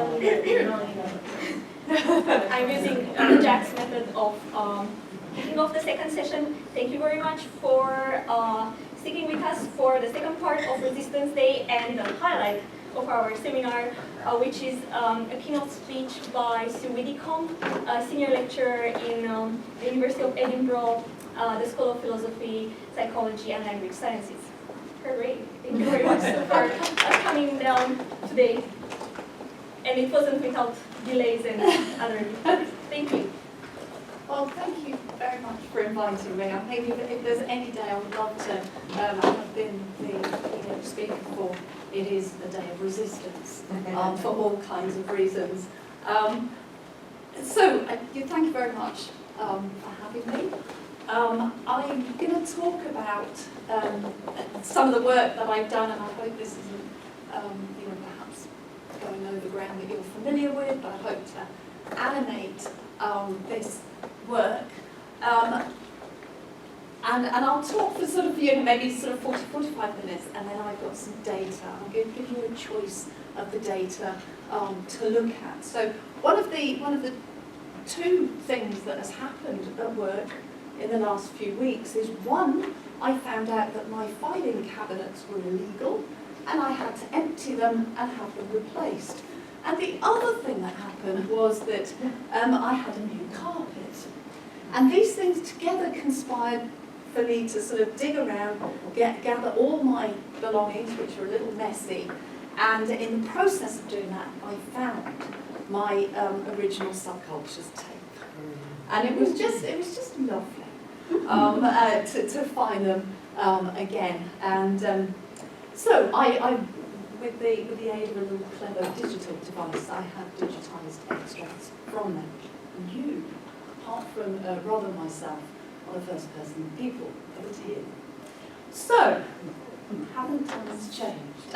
I'm using Jack's method of kicking off the second session. Thank you very much for sticking with us for the second part of Resistance Day and the highlight of our seminar, which is a keynote speech by Sue Widdicombe, a senior lecturer in the University of Edinburgh, the School of Philosophy, Psychology and Language Sciences. Great. Thank you very much for coming down today. And it wasn't without delays and other difficulties. Thank you. Well, thank you very much for inviting me. I think if there's any day I would love to have been the keynote speaker for, it is a day of resistance for all kinds of reasons. So, thank you very much for having me. I'm going to talk about some of the work that I've done, and I hope this isn't, perhaps going over ground that you're familiar with, but I hope to animate this work. And I'll talk for sort of, maybe sort of 40, 45 minutes, and then I've got some data. I'm going to give you a choice of the data to look at. So one of the two things that has happened at work in the last few weeks is, one, I found out that my filing cabinets were illegal, and I had to empty them and have them replaced. And the other thing that happened was that I had a new carpet. And these things together conspired for me to sort of dig around, gather all my belongings, which were a little messy, and in the process of doing that, I found my original subcultures tape. And it was just lovely to find them again. And so I with the aid of a little clever digital device, I have digitized extracts from them. And you, apart from Rob and myself, are the first person people ever to hear. So, haven't times changed?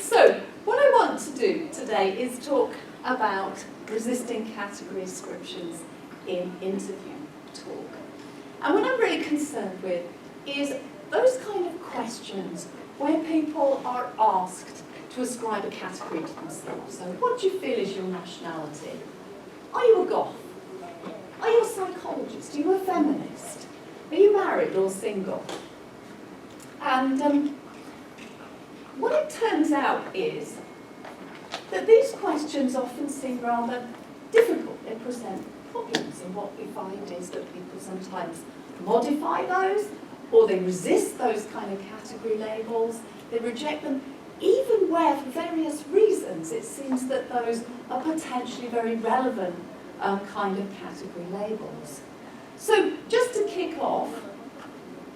So, what I want to do today is talk about resisting category ascriptions in interview talk. And what I'm really concerned with is those kind of questions where people are asked to ascribe a category to themselves. So, what do you feel is your nationality? Are you a goth? Are you a psychologist? Are you a feminist? Are you married or single? And what it turns out is that these questions often seem rather difficult. They present problems, and what we find is that people sometimes modify those, or they resist those kind of category labels, they reject them, even where for various reasons it seems that those are potentially very relevant kind of category labels. So just to kick off,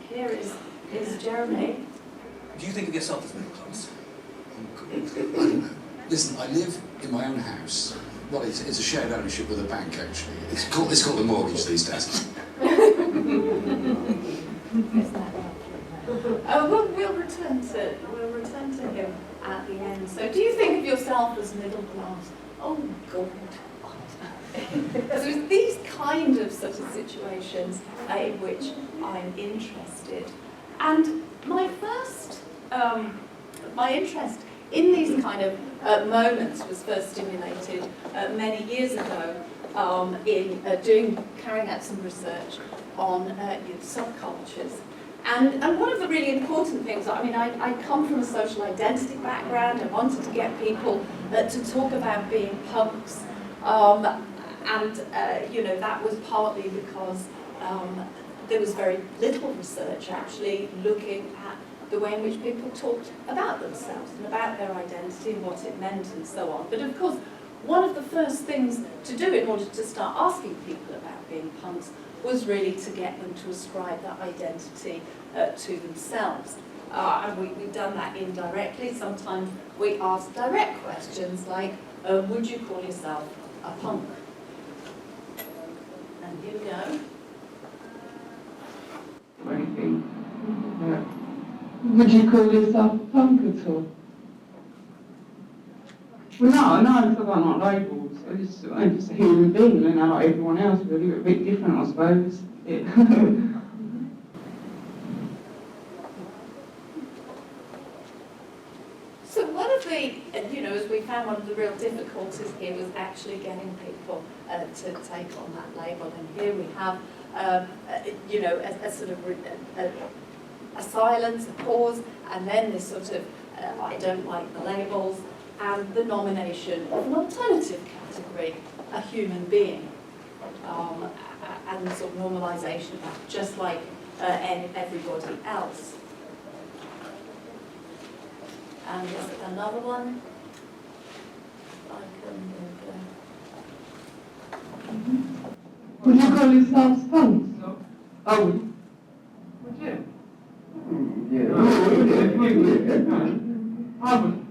here is Jeremy. Do you think of yourself as middle class? I don't know. Listen, I live in my own house. Well, it's a shared ownership with a bank, actually. It's called a mortgage these days. We'll return to him at the end. So, do you think of yourself as middle class? Oh God, so these kind of sort of situations in which I'm interested, and my interest in these kind of moments was first stimulated many years ago in carrying out some research on subcultures. And one of the really important things, I come from a social identity background. I wanted to get people to talk about being punks, and that was partly because there was very little research actually looking at the way in which people talked about themselves and about their identity and what it meant and so on. But of course, one of the first things to do in order to start asking people about being punks was really to get them to ascribe that identity to themselves. And we've done that indirectly. Sometimes we ask direct questions like, would you call yourself a punk? And here we go. Would you call yourself a punk at all? Well, no, because I don't like labels. I'm just a human being, and like everyone else, really. We're a bit different, I suppose. Yeah. So one of the, as we found, one of the real difficulties here was actually getting people to take on that label. And here we have, a sort of a silence, a pause, and then this sort of, I don't like the labels, and the nomination of an alternative category, a human being, and the sort of normalisation of that, just like everybody else. And there's another one. Would you call yourselves punks? No. I would. Would you? Yeah. I wouldn't.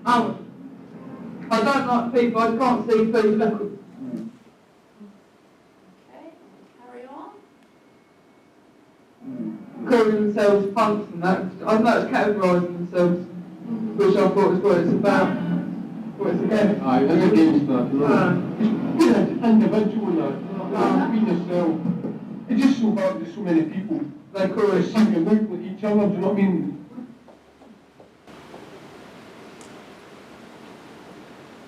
I don't like people, I can't see food. Okay, carry on. Calling themselves punks and that. I know it's categorising themselves, which I thought is what it's about. What it's against. It's against that. Individual, being yourself. It's just so bad that so many people They call it singing out with each other, do you know what I mean?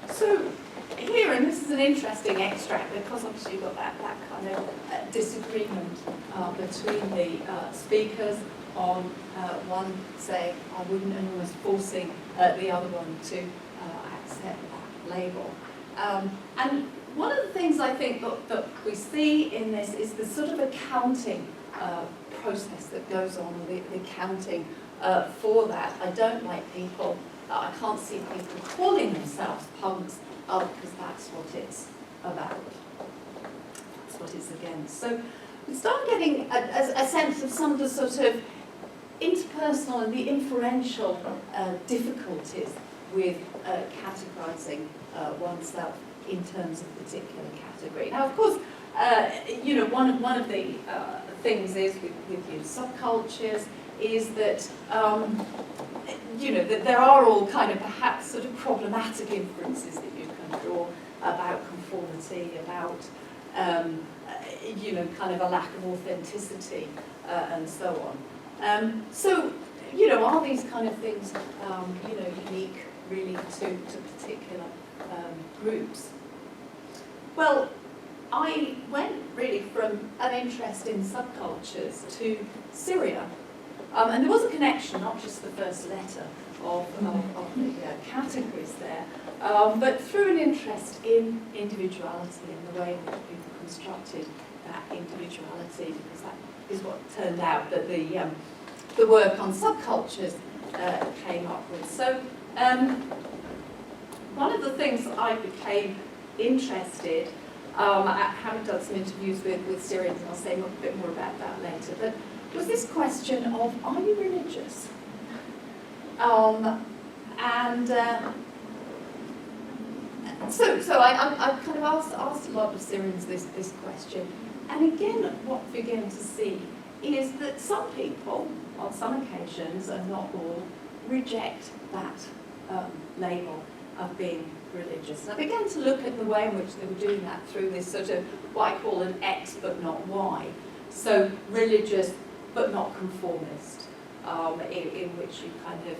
So here, and this is an interesting extract because obviously you've got that kind of disagreement between the speakers on one saying I wouldn't, and almost forcing the other one to accept that label. And one of the things I think that we see in this is the sort of accounting process that goes on, the accounting for that. I don't like people, I can't see people calling themselves punks because that's what it's about. That's what it's against. So we start getting a sense of some of the sort of interpersonal and the inferential difficulties with categorising oneself in terms of a particular category. Now, of course, one of the things is with your subcultures is that that there are all kind of perhaps sort of problematic inferences that you can draw about conformity, about kind of a lack of authenticity and so on. So are these kind of things unique really to particular groups? Well, I went really from an interest in subcultures to Syria. And there was a connection, not just the first letter of the categories there, but through an interest in individuality and the way in which people constructed that individuality, because that is what turned out that the work on subcultures came up with. So one of the things I became interested, having done some interviews with Syrians, and I'll say a bit more about that later, but was this question of, are you religious? So I kind of asked a lot of Syrians this question, and again what we're going to see is that some people, on some occasions, and not all, reject that label of being religious. And I began to look at the way in which they were doing that through this sort of what I call an X but not Y. So religious but not conformist, in which you kind of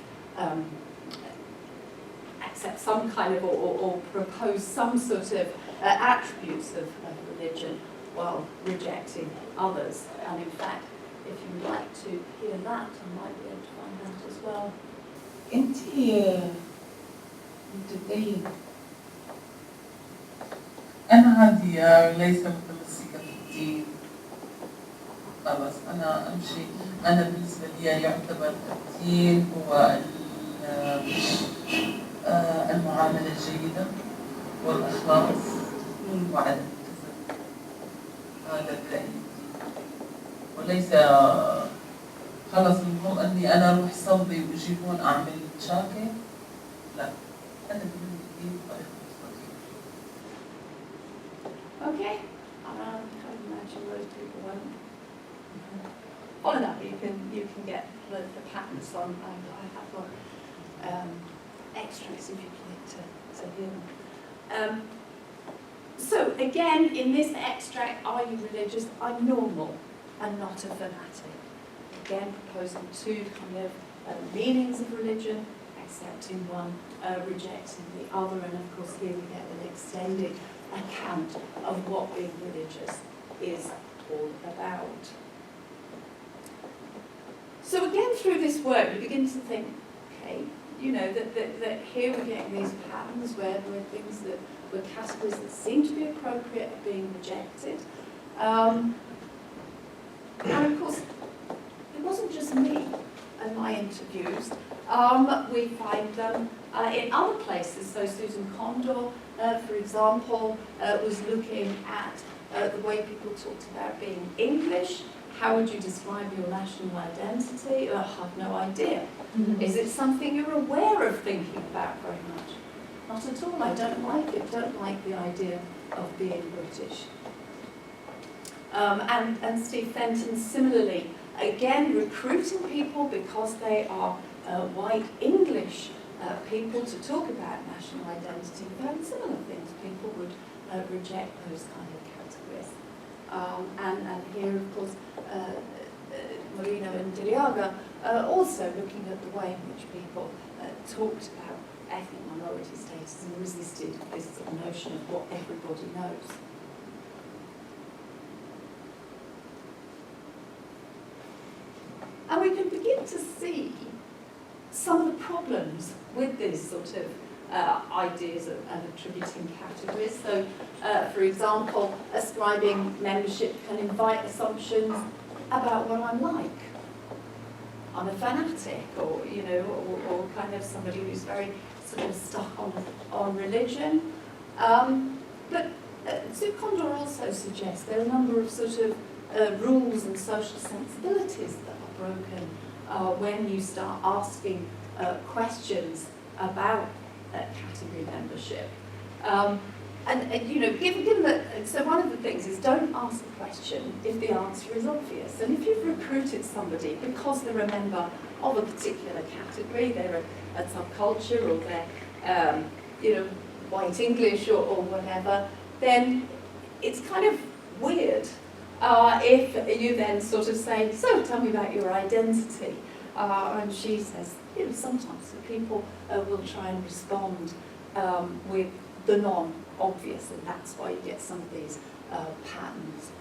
accept some kind of or propose some sort of attributes of religion while rejecting others. And in fact, if you would like to hear that, I might be able to find that as well. انتي متدين. أنا عادية ليس متمسكة بالدين. خلاص أنا أمشي. أنا بالنسبة لي يعتبر الدين هو المعاملة الجيدة والإخلاص وعدم الكذب. هذا برأيي. وليس خلص المهم أني أنا أروح صلي وأجي هون أعمل شاكي. لا أنا بدي الدين بطريقة مستقيمة. Okay, I can't imagine most people won't follow that, but you can get the patterns on. I have got extras if you'd like to hear them. So again, in this extract, are you religious? I'm normal and not a fanatic. Again, proposing two kind of meanings of religion, accepting one, rejecting the other, and of course here we get an extended account of what being religious is all about. So again, through this work, you begin to think, okay, you know, that here we're getting these patterns where there are things that were categories that seem to be appropriate are being rejected. And of course, it wasn't just me and my interviews. We find them in other places. So Susan Condor, for example, was looking at the way people talked about being English. How would you describe your national identity? I have no idea. Is it something you're aware of thinking about very much? Not at all. I don't like it. Don't like the idea of being British. And Steve Fenton similarly, again, recruiting people because they are white English people to talk about national identity. Very similar things. People would reject those kind of categories. And here, of course, Marino and Diliaga also looking at the way in which people talked about ethnic minority status and resisted this sort of notion of what everybody knows. And we can begin to see some of the problems with these sort of ideas of attributing categories. So, for example, ascribing membership can invite assumptions about what I'm like. I'm a fanatic, or you know, or kind of somebody who's very sort of stuck on religion. But Sue Condor also suggests there are a number of sort of rules and social sensibilities that are broken when you start asking questions about category membership. And you know, given that, so one of the things is don't ask a question if the answer is obvious. And if you've recruited somebody because they're a member of a particular category, they're a subculture, or they're you know, white English or whatever, then it's kind of weird if you then sort of say, so tell me about your identity. And she says, you know, sometimes people will try and respond with the non-obvious, and that's why you get some of these patterns.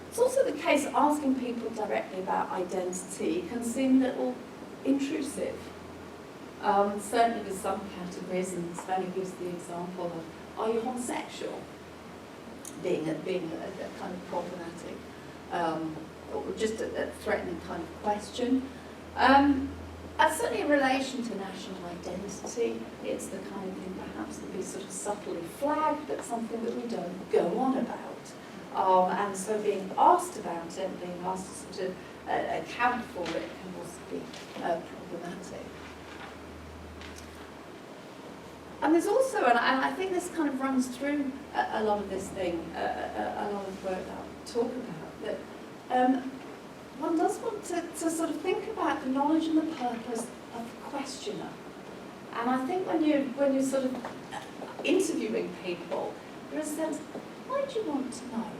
It's also the case asking people directly about identity can seem a little intrusive. Certainly with some categories, and Svenny gives the example of, are you homosexual? Being a kind of problematic, or just a threatening kind of question. Certainly in relation to national identity, it's the kind of thing perhaps that we sort of subtly flag, but something that we don't go on about. And so being asked about it, being asked to sort of account for it, can also be problematic. And there's also, and I think this kind of runs through a lot of this thing, a lot of work that I'll talk about, that one does want to sort of think about the knowledge and the purpose of the questioner. And I think when you're sort of interviewing people, there's a sense, why do you want to know?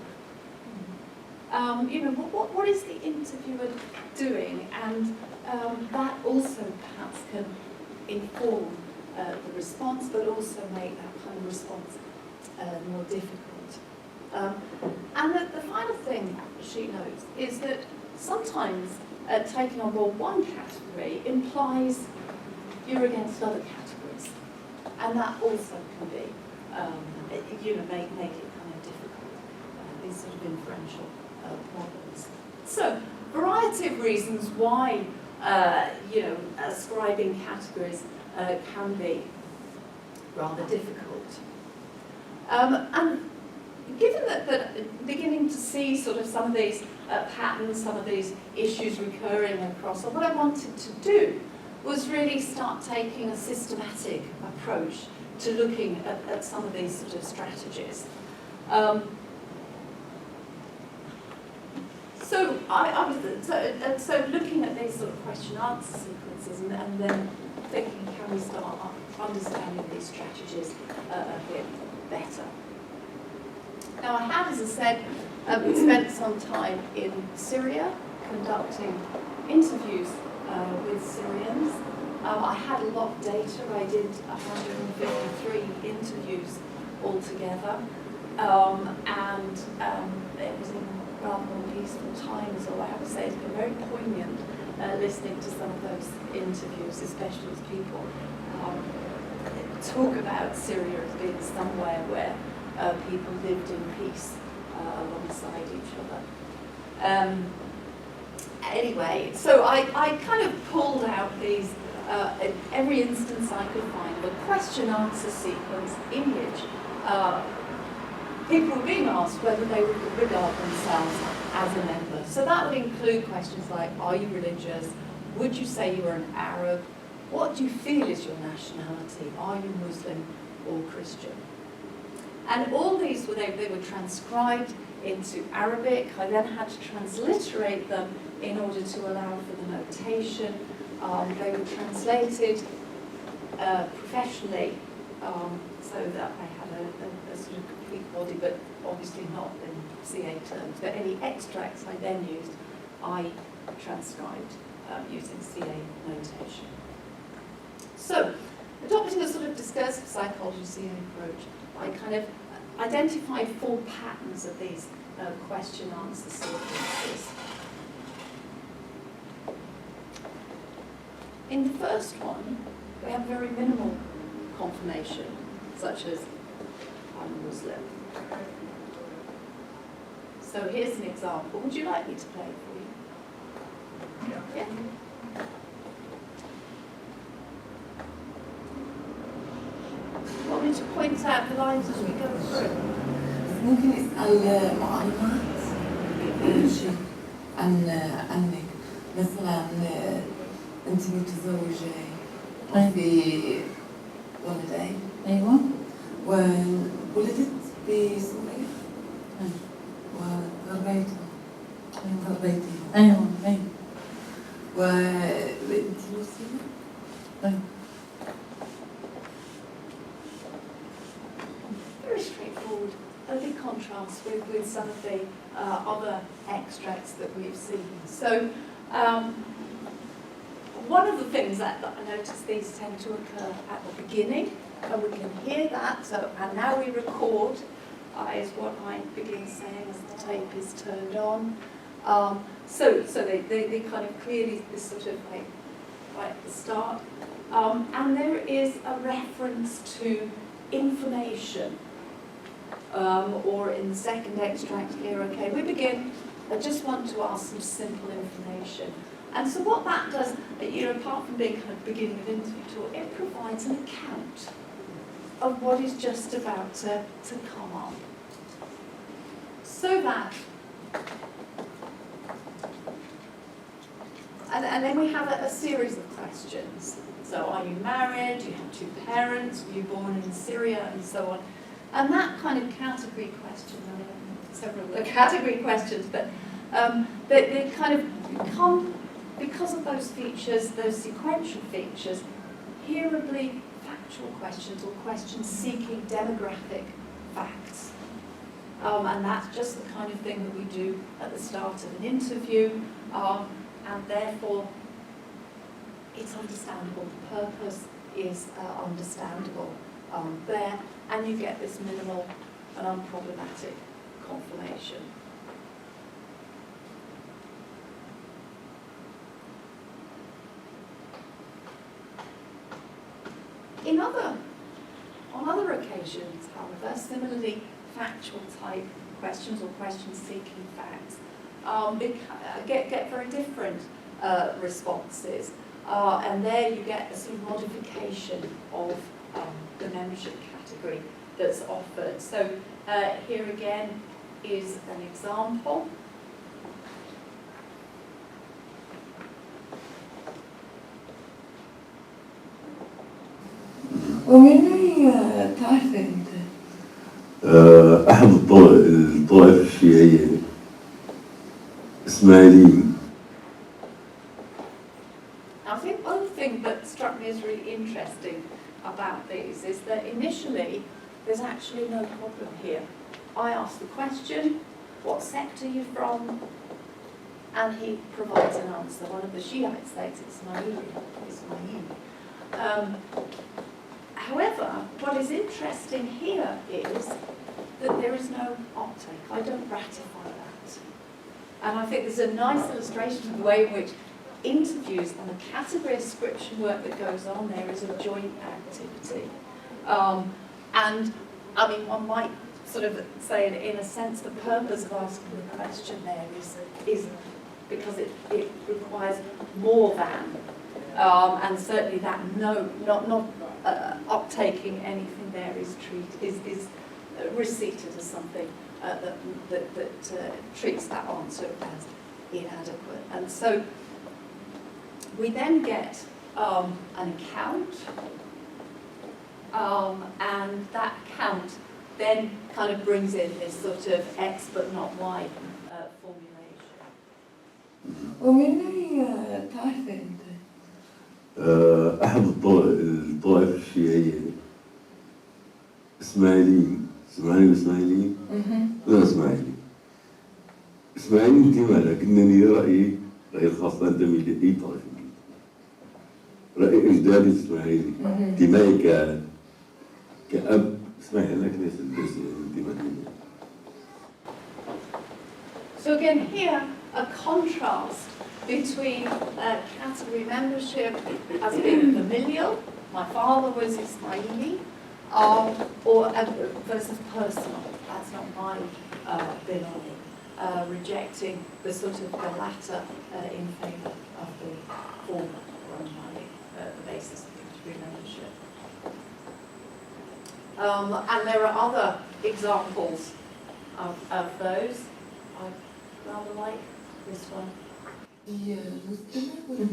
You know, what is the interviewer doing? And that also perhaps can inform the response, but also make that kind of response more difficult. And the final thing she notes is that sometimes taking on board one category implies you're against other categories, and that also can be, you know, make it kind of difficult. These sort of inferential problems. So, variety of reasons why you know, ascribing categories can be rather difficult. And given that beginning to see sort of some of these patterns, some of these issues recurring across, what I wanted to do was really start taking a systematic approach to looking at some of these sort of strategies. So looking at these sort of question-answer sequences, and then thinking, can we start understanding these strategies a bit better? Now, I have, as I said, spent some time in Syria conducting interviews with Syrians. I had a lot of data. I did 153 interviews altogether, and it was in rather more peaceful times, although I have to say it's been very poignant listening to some of those interviews, especially as people talk about Syria as being somewhere where people lived in peace alongside each other. Anyway, so I kind of pulled out these, in every instance I could find, a question-answer sequence in which people were being asked whether they would regard themselves as a member. So that would include questions like, are you religious? Would you say you are an Arab? What do you feel is your nationality? Are you Muslim or Christian? And all these, they were transcribed into Arabic. I then had to transliterate them in order to allow for the notation. They were translated professionally, so that I had a sort of complete body, but obviously not in CA terms. But any extracts I then used, I transcribed using CA notation. So, adopting a sort of discursive psychology CA approach, I kind of identified 4 patterns of these question-answer sequences. In the first one, we have very minimal confirmation, such as, I'm Muslim. So here's an example. Would you like me to play it for you? Yeah. Want me to point out the lines as we go through? ممكن يسأل معلومات شيء عنك مثلا أنت متزوجة وفي ولدين أيوة وولدت بسوريا وغربيتي أيوة وأنت مسلمة؟ أيوة Very straightforward, a big contrast with some of the other extracts that we've seen. So one of the things that I noticed, these tend to occur at the beginning, and we can hear that, so, and now we record, is what I begin saying as the tape is turned on. So they kind of clearly, this sort of like right at the start. And there is a reference to information, or in the second extract here, okay, we begin, I just want to ask some simple information. And so what that does, apart from being kind of beginning of interview talk, it provides an account of what is just about to come on. So that, and then we have a series of questions. So are you married? Do you have 2 parents? Were you born in Syria? And so on. And that kind of category question, I mean, several of the category questions, but they kind of become, because of those features, those sequential features, hearably factual questions or questions seeking demographic facts. And that's just the kind of thing that we do at the start of an interview, and therefore it's understandable. The purpose is understandable there, and you get this minimal and unproblematic confirmation. On other occasions, however, similarly factual type questions or questions seeking facts get very different responses, and there you get a sort of modification of the membership category that's offered. So here again is an example. ومن أي تعرف أنت؟ أحد الطوائف الشيعية إسماعيلية. I think one thing that struck me as really interesting about these is that initially there's actually no problem here. I ask the question, what sect are you from? And he provides an answer. One of the Shiites states Ismaili. However, what is interesting here is that there is no uptake. I don't ratify that. And I think there's a nice illustration of the way in which interviews and the category ascription work that goes on there is a joint activity. And I mean, one might sort of say, in a sense, the purpose of asking the question there is because it requires more than, and certainly that not uptaking anything there is receipted as something that treats that answer as inadequate. And so we then get an account, and that account then kind of brings in this sort of X but not Y formulation. ومن أي تعرف أنت؟ أحد الطوائف الشيعية إسماعيليين. إسماعيليين؟ لا إسماعيلي. إسماعيلي انتماء، لكنني رأيي الخاص لا أنتمي لأي طائفة. رأي أجدادي إسماعيلي. انتمائي كأب إسماعيلي، لكن ليس انتمائي. So again, here a contrast between category membership as being familial, my father was Ismaili, or versus personal, that's not my belonging, rejecting the sort of the latter in favour of the former, on the basis of category membership. And there are other examples of those. I rather like this one. هي مسلمة ولا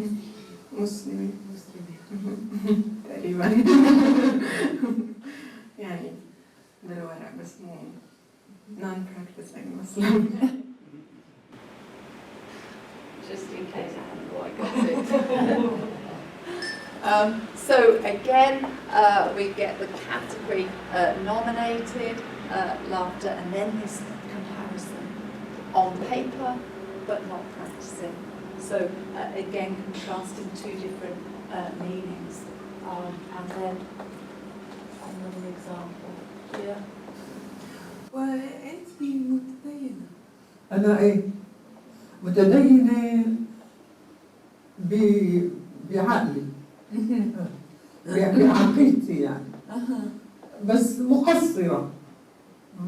مسلمة؟ تقريبا يعني بالورق بس مو non-practicing Muslim. Just in case I haven't quite got it. So again, we get the category nominated, laughter, and then this comparison on paper but not practicing. So again, contrasting two different meanings. And then another example here. وأنت متدينة. أنا إيه متدينة بعقلي بعقيدتي يعني بس مقصرة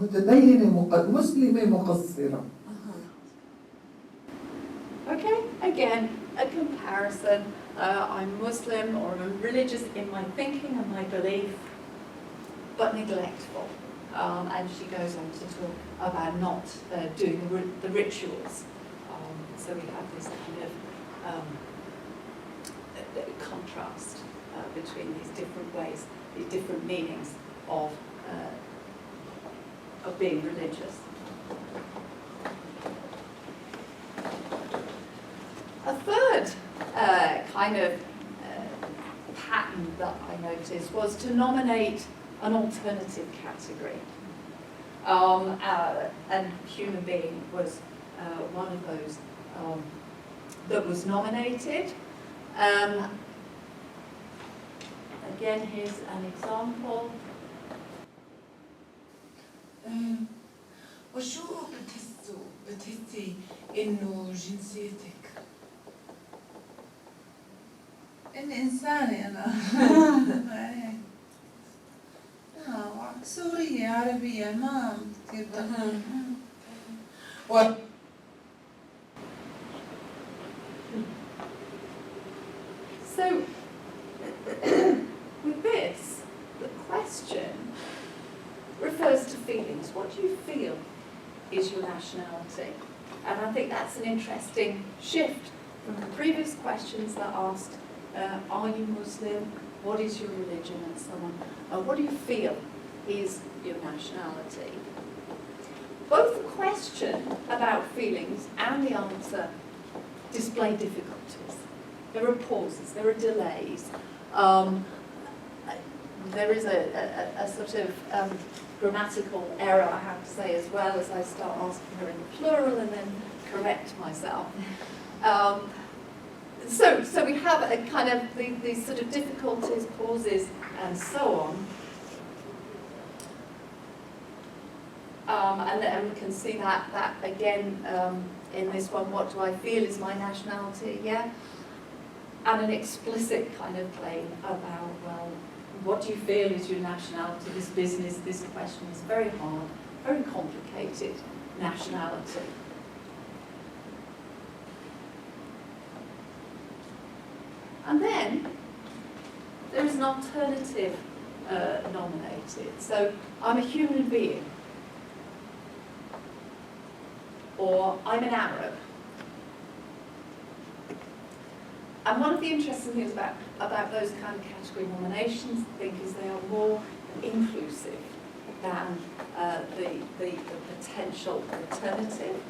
متدينة مسلمة مقصرة. Okay, again, a comparison. I'm Muslim or I'm religious in my thinking and my belief, but neglectful. And she goes on to talk about not doing the rituals. So we have this kind of contrast between these different ways, these different meanings of being religious. A third kind of pattern that I noticed was to nominate an alternative category. And human being was one of those that was nominated. Again, here's an example. وشو بتحسي إنه جنسيتك؟ إني إنسانة أنا. سورية عربية ما كثير So, with this, the question refers to feelings. What do you feel is your nationality? And I think that's an interesting shift from the previous questions that asked, are you Muslim? What is your religion? And so on. What do you feel is your nationality? Both the question about feelings and the answer display difficulties. There are pauses, there are delays. There is a sort of grammatical error, I have to say, as well, as I start asking her in the plural and then correct myself. so we have a kind of these sort of difficulties, pauses, and so on. And then we can see that again in this one. What do I feel is my nationality? Yeah. And an explicit kind of claim about, well, what do you feel is your nationality? This business, this question is very hard, very complicated. Nationality. And then there is an alternative nominated. So I'm a human being, or I'm an Arab. And one of the interesting things about those kind of category nominations, I think, is they are more inclusive than the potential alternative.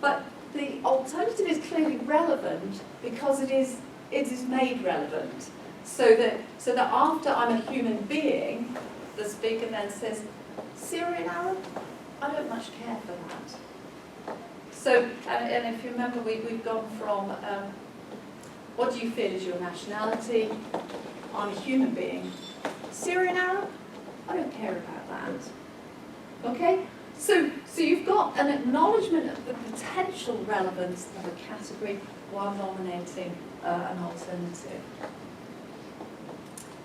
But the alternative is clearly relevant because it is made relevant. So that after I'm a human being, the speaker then says, Syrian Arab? I don't much care for that. So, and if you remember, we've gone from what do you feel is your nationality? I'm a human being. Syrian Arab? I don't care about that. Okay? So you've got an acknowledgement of the potential relevance of a category while nominating an alternative.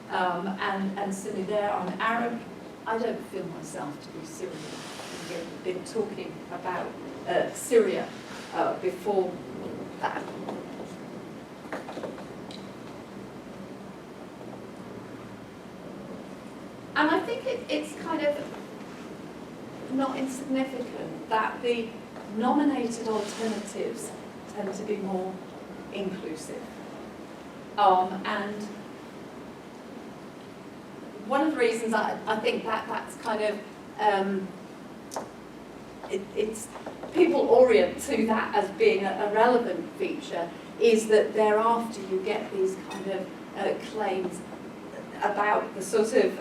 And similarly there, I'm Arab. I don't feel myself to be Syrian. We've been talking about Syria before that. And I think it's kind of not insignificant that the nominated alternatives tend to be more inclusive. And one of the reasons I think that's kind of, it's people orient to that as being a relevant feature is that thereafter you get these kind of claims about the sort of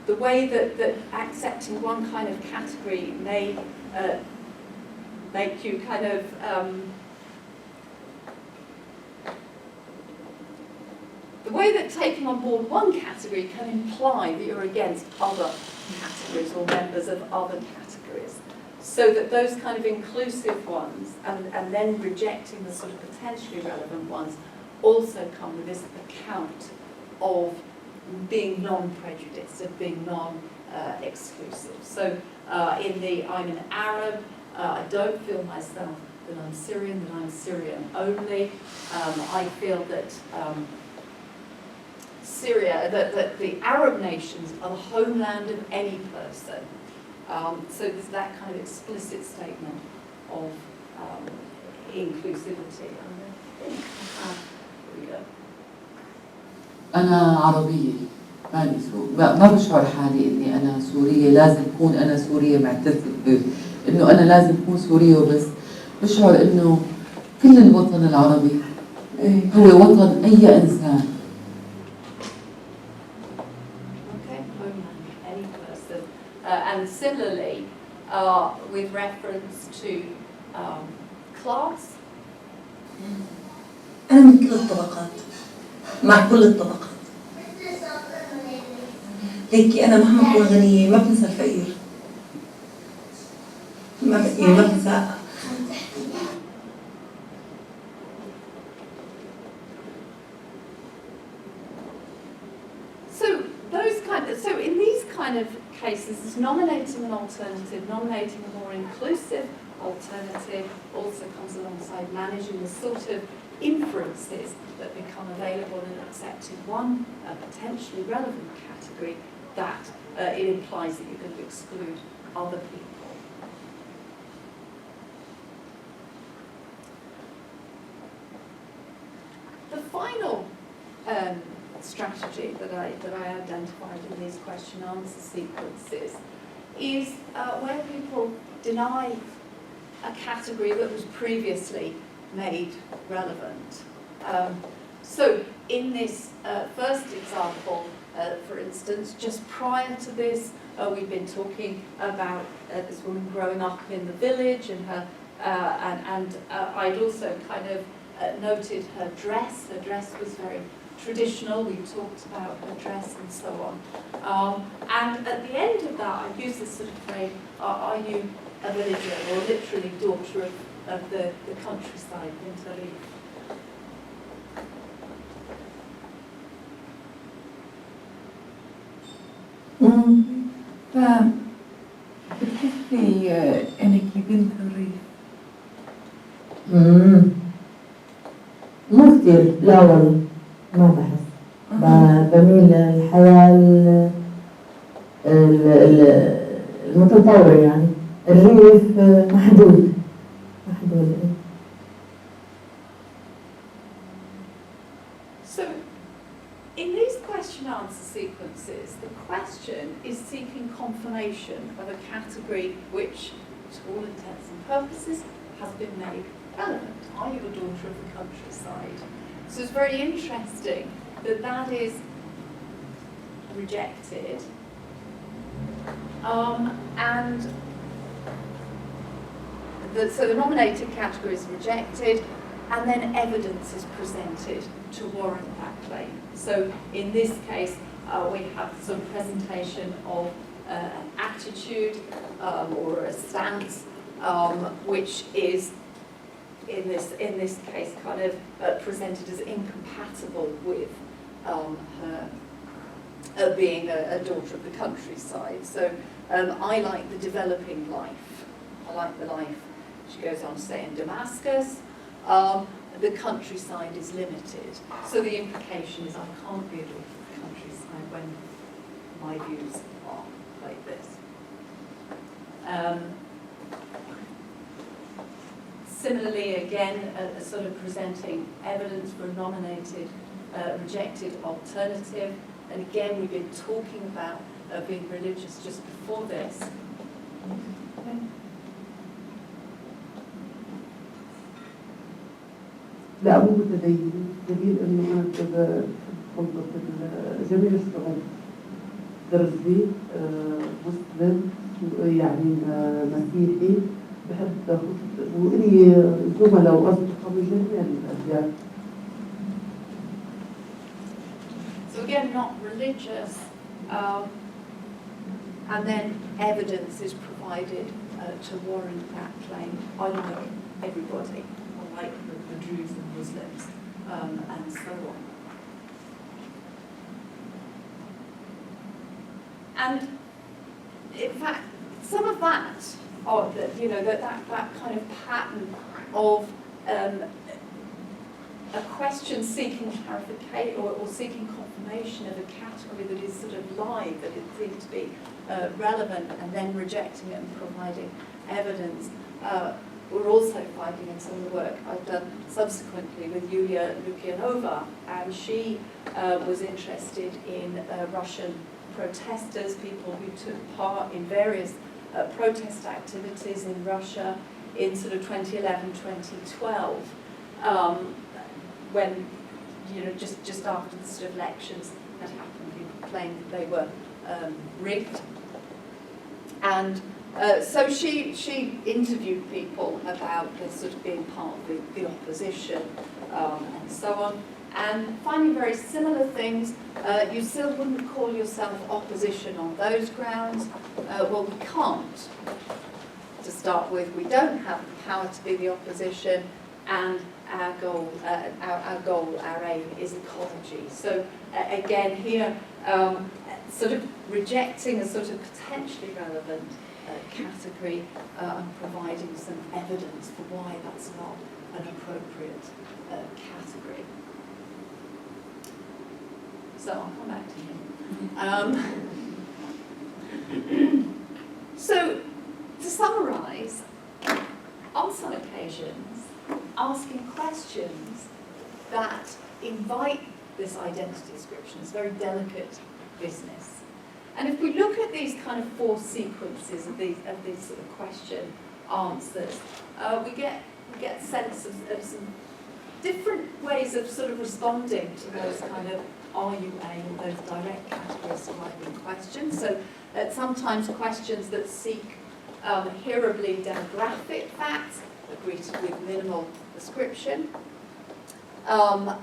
the way that accepting one kind of category may make you kind of the way that taking on board one category can imply that you're against other categories or members of other categories. So that those kind of inclusive ones and then rejecting the sort of potentially relevant ones also come with this account of being non-prejudiced, of being non-exclusive. So in the I'm an Arab, I don't feel myself that I'm Syrian, that I'm Syrian only. I feel that Syria, that the Arab nations are the homeland of any person. So there's that kind of explicit statement of inclusivity. Here we go. أنا عربية ماني ما بشعر حالي إني أنا سورية لازم أكون أنا سورية معترفة إنه أنا لازم أكون سورية وبس. بشعر إنه كل الوطن العربي هو وطن أي إنسان. Okay, homeland, any person. And similarly, with reference to class. أنا من كل الطبقات مع كل الطبقات ليكي أنا مهما أكون غنية ما بنسى الفقير ما بنسى. So in these kind of cases, it's nominating an alternative, nominating a more inclusive alternative also comes alongside managing the sort of inferences that become available in accepting one potentially relevant category that it implies that you're going to exclude other people. The final strategy that I identified in these question answer sequences is where people deny a category that was previously made relevant. So in this first example, for instance, just prior to this, we've been talking about this woman growing up in the village and her I'd also kind of noted her dress. Her dress was very traditional. We talked about her dress and so on. And at the end of that, I used this sort of phrase, are you a villager, or literally daughter of the countryside in Italy? بتحسي انك بنت الريف؟ مو كتير، لا والله ما بحس. بميل للحياة المتطورة يعني. الريف محدود. So, in these question-answer sequences, the question is seeking confirmation of a category which, to all intents and purposes, has been made relevant. Are you a daughter of the countryside? So it's very interesting that that is rejected, so the nominated category is rejected, and then evidence is presented to warrant that claim. So in this case, we have some presentation of an attitude or a stance, which is in this case kind of presented as incompatible with her being a daughter of the countryside. So I like the developing life. I like the life, she goes on to say, in Damascus. The countryside is limited. So the implication is I can't be a daughter of the countryside when my views are like this. Similarly, again, sort of presenting evidence for a nominated, rejected alternative. And again, we've been talking about being religious just before this. لا مو متدين، دليل انه انا جميع الشعوب درزي مسلم يعني مسيحي، بحب وإلي زملاء وأصدقاء من جميع الأديان. So again, not religious, and then evidence is provided to warrant that claim. I like everybody. I like the Druze and Muslims, and so on. And in fact, some of that, or that kind of pattern of a question seeking clarification or seeking confirmation of a category that is sort of live, that it seems to be relevant, and then rejecting it and providing evidence. We're also finding in some of the work I've done subsequently with Yulia Lukianova, and she was interested in Russian protesters, people who took part in various protest activities in Russia in sort of 2011, 2012, when, just after the sort of elections had happened, people claimed that they were rigged. And so she interviewed people about this sort of being part of the opposition and so on, and finding very similar things. You still wouldn't call yourself opposition on those grounds. Well, we can't. To start with, we don't have the power to be the opposition, and our goal, our aim is ecology. So again, here, sort of rejecting a sort of potentially relevant category and providing some evidence for why that's not an appropriate category. So I'll come back to him. So to summarise, on some occasions, asking questions that invite this identity description is very delicate business. And if we look at these kind of four sequences of these sort of question answers, we get a sense of some different ways of sort of responding to those kind of are you a, those direct category describing questions. So sometimes questions that seek hearably demographic facts, greeted with minimal ascription. I've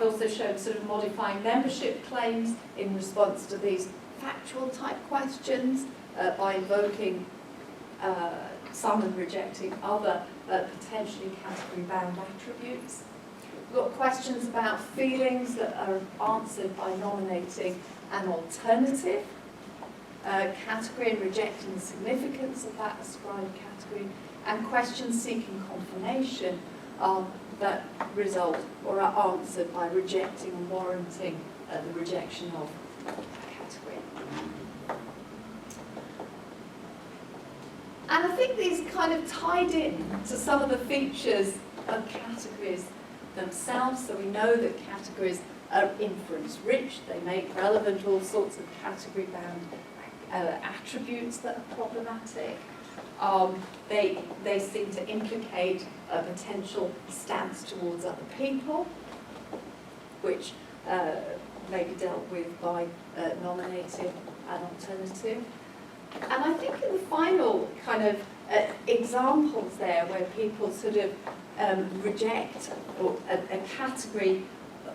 also shown sort of modifying membership claims in response to these factual type questions by invoking some and rejecting other potentially category bound attributes. We've got questions about feelings that are answered by nominating an alternative category and rejecting the significance of that ascribed category, and questions seeking confirmation that result or are answered by rejecting and warranting the rejection of a category. And I think these kind of tied in to some of the features of categories themselves. So we know that categories are inference-rich. They make relevant all sorts of category-bound attributes that are problematic. They seem to implicate a potential stance towards other people, which may be dealt with by nominating an alternative. And I think in the final kind of examples there where people sort of reject a category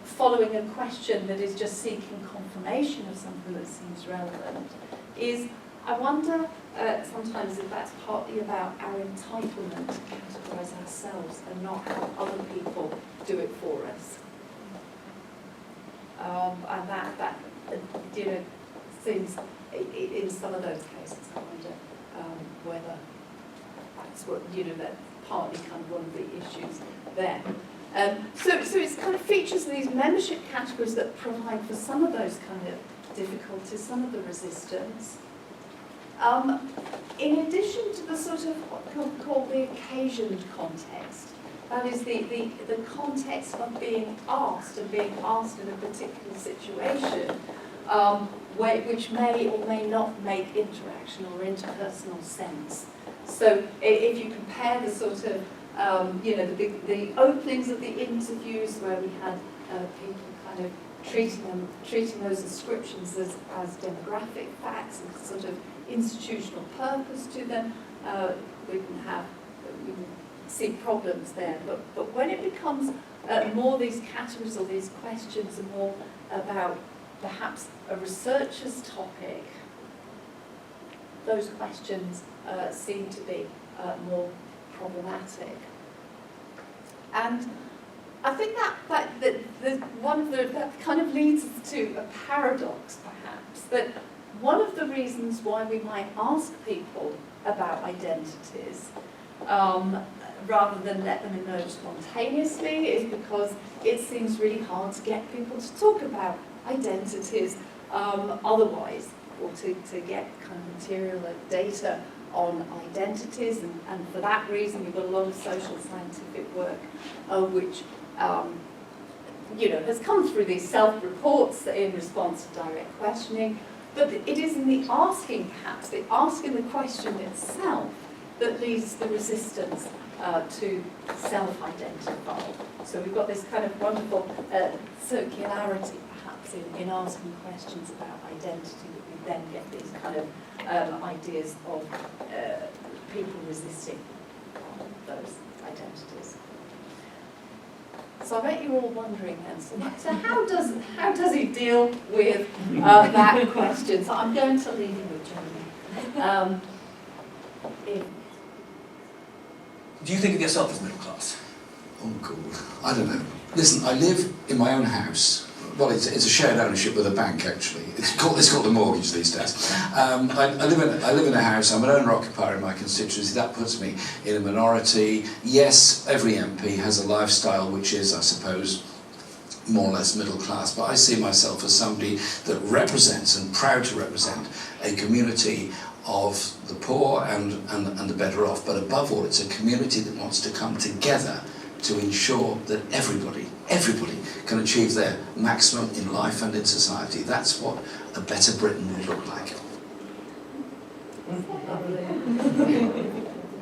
following a question that is just seeking confirmation of something that seems relevant, is I wonder sometimes if that's partly about our entitlement to categorise ourselves and not how other people do it for us. And that you know, seems, in some of those cases, I wonder whether that's what, you know, that partly kind of one of the issues there. So it's kind of features of these membership categories that provide for some of those kind of difficulties, some of the resistance. In addition to the sort of what called the occasioned context, that is the context of being asked and being asked in a particular situation, which may or may not make interaction or interpersonal sense. So if you compare the sort of, you know, the openings of the interviews where we had people kind of treating those ascriptions as demographic facts and sort of institutional purpose to them, we can see problems there. But when it becomes more these categories or these questions are more about perhaps a researcher's topic, those questions seem to be more problematic. And I think that kind of leads us to a paradox, perhaps, that one of the reasons why we might ask people about identities rather than let them emerge spontaneously is because it seems really hard to get people to talk about identities otherwise, or to get kind of material and data on identities, and for that reason we've got a lot of social scientific work which you know, has come through these self-reports in response to direct questioning, but it is in the asking, perhaps, the asking the question itself that leads to the resistance to self-identify. So we've got this kind of wonderful circularity, perhaps, in asking questions about identity, that we then get these kind of ideas of people resisting those identities. So I bet you're all wondering then, so how does he deal with that question? So I'm going to leave you with Jeremy. Do you think of yourself as middle class? Oh, God. I don't know. Listen, I live in my own house. Well, it's a shared ownership with a bank, actually. It's called a mortgage these days. I live in a house. I'm an owner-occupier in my constituency. That puts me in a minority. Yes, every MP has a lifestyle which is, I suppose, more or less middle class, but I see myself as somebody that represents, and proud to represent, a community of the poor and the better off. But above all, it's a community that wants to come together to ensure that everybody can achieve their maximum in life and in society. That's what a better Britain would look like.